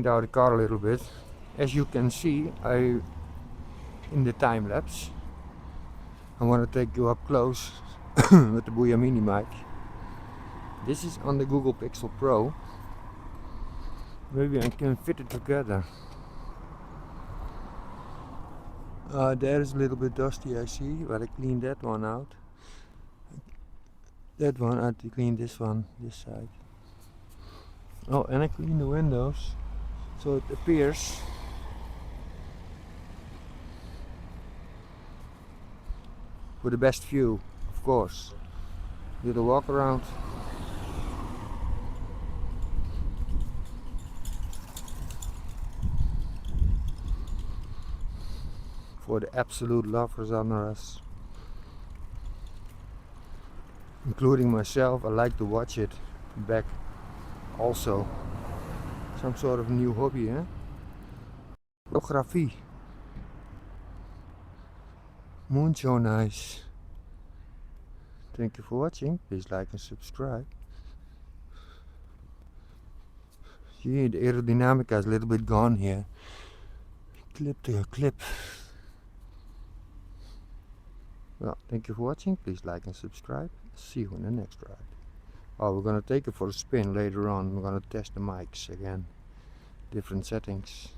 out the car a little bit. As you can see, in the time lapse, I want to take you up close with the Booyah Mini mic. This is on the Google Pixel Pro. Maybe I can fit it together. There is a little bit dusty, I see, but I cleaned that one out. That one, I have to clean this one, this side. Oh, and I cleaned the windows, so it appears with the best view, of course. Do the walk around. For the absolute lovers under us, including myself. I like to watch it back also. Some sort of new hobby, eh? Photography. So nice. Thank you for watching. Please like and subscribe. See, the aerodynamica is a little bit gone here. Clip to a clip. Well, thank you for watching. Please like and subscribe. See you in the next ride. Oh, we're gonna take it for a spin later on. We're gonna test the mics again. Different settings.